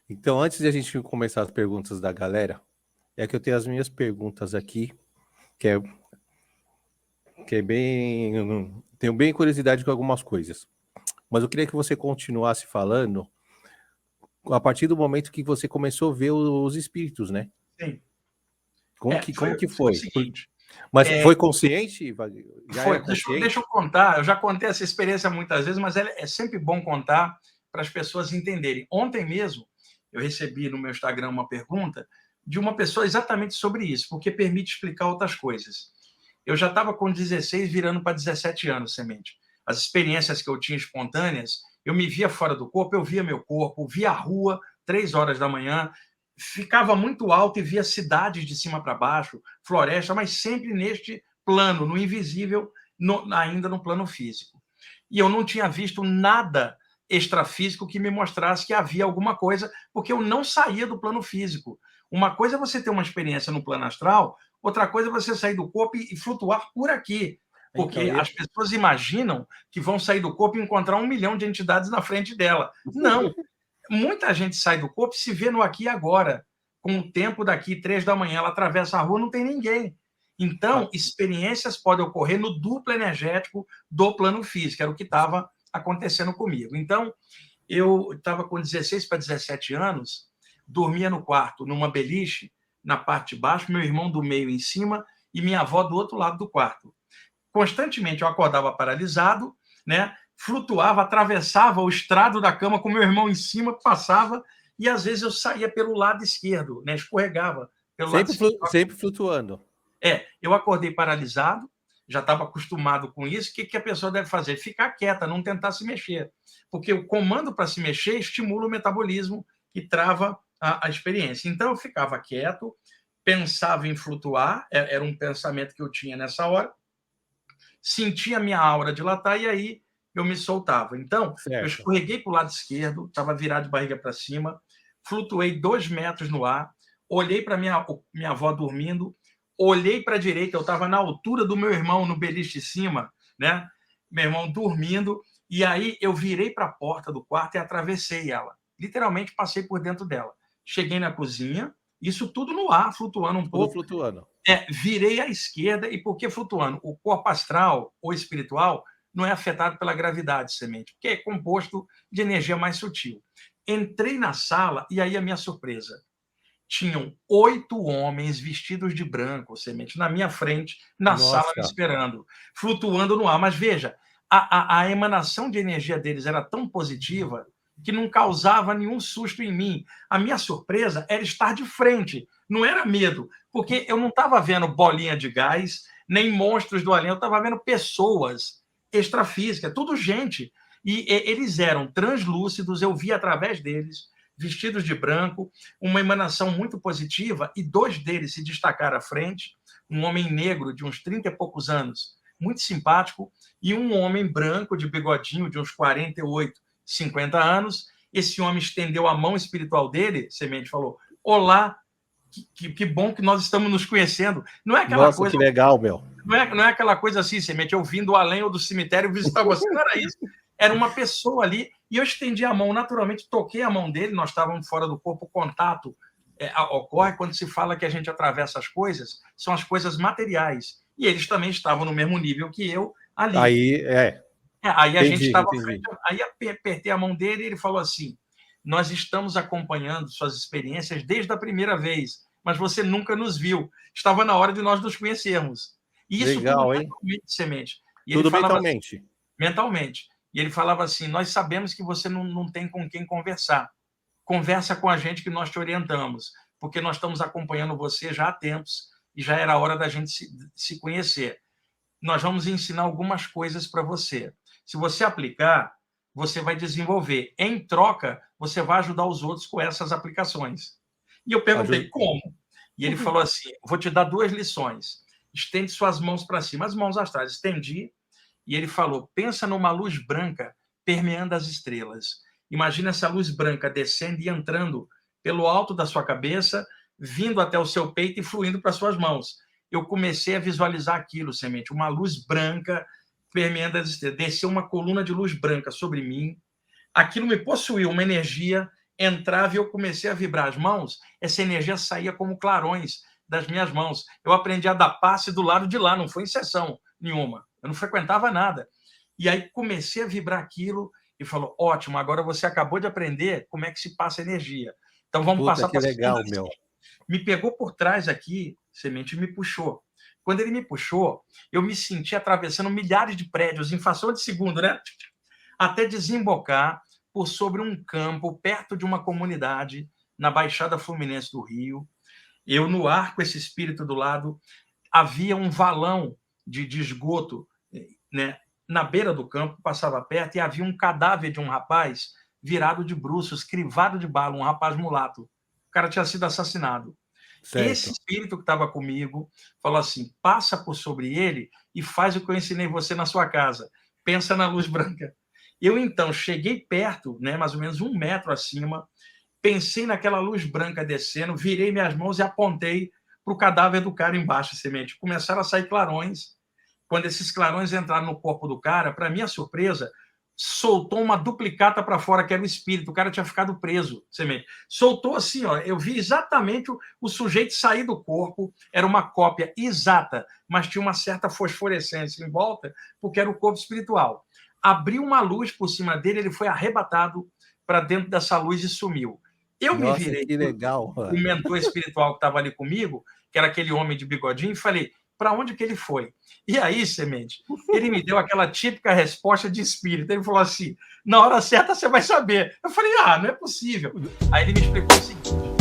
Então, antes de a gente começar as perguntas da galera, é que eu tenho as minhas perguntas aqui, que é, que é bem. Tenho bem curiosidade com algumas coisas. Mas eu queria que você continuasse falando a partir do momento que você começou a ver os espíritos, né? Sim. Como que Foi o foi? seguinte. Mas foi consciente? Já era Foi, deixa consciente? eu contar, eu já contei essa experiência muitas vezes, mas é sempre bom contar para as pessoas entenderem. Ontem mesmo, eu recebi no meu Instagram uma pergunta de uma pessoa exatamente sobre isso, porque permite explicar outras coisas. Eu já estava com 16, virando para 17 anos, Semente. As experiências que eu tinha espontâneas, eu me via fora do corpo, eu via meu corpo, via a rua, 3 horas da manhã, ficava muito alto e via cidades de cima para baixo, floresta, mas sempre neste plano, no invisível, ainda no plano físico. E eu não tinha visto nada extrafísico que me mostrasse que havia alguma coisa, porque eu não saía do plano físico. Uma coisa é você ter uma experiência no plano astral, outra coisa é você sair do corpo e flutuar por aqui. Então, Porque as pessoas imaginam que vão sair do corpo e encontrar 1 milhão de entidades na frente dela. Não. Muita gente sai do corpo e se vê no aqui e agora. Com o tempo daqui, 3 da manhã, ela atravessa a rua, não tem ninguém. Então, experiências podem ocorrer no duplo energético do plano físico, era o que estava acontecendo comigo. Então, eu estava com 16 para 17 anos, dormia no quarto, numa beliche, na parte de baixo, meu irmão do meio em cima e minha avó do outro lado do quarto. Constantemente eu acordava paralisado, né? Flutuava, atravessava o estrado da cama com meu irmão em cima, passava, e às vezes eu saía pelo lado esquerdo, né? Escorregava pelo lado esquerdo. sempre flutuando. Eu acordei paralisado, já estava acostumado com isso. O que a pessoa deve fazer? Ficar quieta, não tentar se mexer. Porque o comando para se mexer estimula o metabolismo e trava a experiência. Então, eu ficava quieto, pensava em flutuar, era um pensamento que eu tinha nessa hora, sentia a minha aura dilatar e aí eu me soltava. Então, eu Certo. escorreguei para o lado esquerdo, estava virado de barriga para cima, flutuei 2 metros no ar, olhei para minha avó dormindo, olhei para a direita, eu estava na altura do meu irmão no beliche de cima, né? Meu irmão dormindo, e aí eu virei para a porta do quarto e atravessei ela. Literalmente passei por dentro dela. Cheguei na cozinha, isso tudo no ar, flutuando um Tudo pouco. flutuando. Virei à esquerda, e por que flutuando? O corpo astral ou espiritual não é afetado pela gravidade, Semente, porque é composto de energia mais sutil. Entrei na sala e aí a minha surpresa. Tinham 8 homens vestidos de branco, Semente, na minha frente, na sala me Nossa. esperando, flutuando no ar. Mas veja, a emanação de energia deles era tão positiva que não causava nenhum susto em mim. A minha surpresa era estar de frente, não era medo, porque eu não estava vendo bolinha de gás, nem monstros do além, eu estava vendo pessoas extrafísicas, tudo gente. E eles eram translúcidos, eu via através deles, vestidos de branco, uma emanação muito positiva, e 2 deles se destacaram à frente, um homem negro de uns 30 e poucos anos, muito simpático, e um homem branco de bigodinho de uns 48, 50 anos. Esse homem estendeu a mão espiritual dele, Semente, falou: olá, que bom que nós estamos nos conhecendo. Não é aquela Nossa, coisa, que legal, meu. não é aquela coisa assim, Semente, eu vim do além ou do cemitério visitar você, não era isso. Era uma pessoa ali, e eu estendi a mão, naturalmente, toquei a mão dele, nós estávamos fora do corpo, o contato ocorre quando se fala que a gente atravessa as coisas, são as coisas materiais. E eles também estavam no mesmo nível que eu ali. Aí, Aí a gente estava entendi. frente, aí apertei a mão dele e ele falou assim: nós estamos acompanhando suas experiências desde a primeira vez, mas você nunca nos viu. Estava na hora de nós nos conhecermos. E isso tudo Legal, hein? mentalmente, Semente. E ele Tudo falava assim, mentalmente. mentalmente. E ele falava assim: nós sabemos que você não tem com quem conversar. Conversa com a gente que nós te orientamos, porque nós estamos acompanhando você já há tempos e já era hora da gente se conhecer. Nós vamos ensinar algumas coisas para você. Se você aplicar, você vai desenvolver. Em troca, você vai ajudar os outros com essas aplicações. E eu perguntei, como? E ele falou assim: vou te dar 2 lições. Estende suas mãos para cima, as mãos astrais. Estendi, e ele falou: pensa numa luz branca permeando as estrelas. Imagina essa luz branca descendo e entrando pelo alto da sua cabeça, vindo até o seu peito e fluindo para suas mãos. Eu comecei a visualizar aquilo, Semente, uma luz branca permeando as estrelas. Desceu uma coluna de luz branca sobre mim. Aquilo me possuiu, uma energia. entrava e eu comecei a vibrar as mãos, essa energia saía como clarões das minhas mãos. Eu aprendi a dar passe do lado de lá, não foi em sessão nenhuma. Eu não frequentava nada. E aí comecei a vibrar aquilo e falou, ótimo, agora você acabou de aprender como é que se passa energia. Então vamos passar para a legal, segunda. meu. Me pegou por trás aqui, Semente, e me puxou. Quando ele me puxou, eu me senti atravessando milhares de prédios em fração de segundo, né? Até desembocar por sobre um campo perto de uma comunidade na Baixada Fluminense do Rio. Eu no ar com esse espírito do lado, havia um valão de esgoto, né, na beira do campo, passava perto, e havia um cadáver de um rapaz virado de bruços, crivado de bala, um rapaz mulato. O cara tinha sido assassinado. Certo. Esse espírito que estava comigo falou assim, passa por sobre ele e faz o que eu ensinei você na sua casa. Pensa na luz branca. Eu, então, cheguei perto, né, mais ou menos 1 metro acima, pensei naquela luz branca descendo, virei minhas mãos e apontei para o cadáver do cara embaixo, Semente. Começaram a sair clarões. Quando esses clarões entraram no corpo do cara, para minha surpresa, soltou uma duplicata para fora, que era o espírito. O cara tinha ficado preso, Semente. Soltou assim, ó, eu vi exatamente o sujeito sair do corpo, era uma cópia exata, mas tinha uma certa fosforescência em volta, porque era o corpo espiritual. Abriu uma luz por cima dele, ele foi arrebatado para dentro dessa luz e sumiu. Eu me virei, que legal, o mentor espiritual que estava ali comigo, que era aquele homem de bigodinho, e falei, para onde que ele foi? E aí, Semente, ele me deu aquela típica resposta de espírito. Ele falou assim, na hora certa você vai saber. Eu falei, não é possível. Aí ele me explicou o seguinte,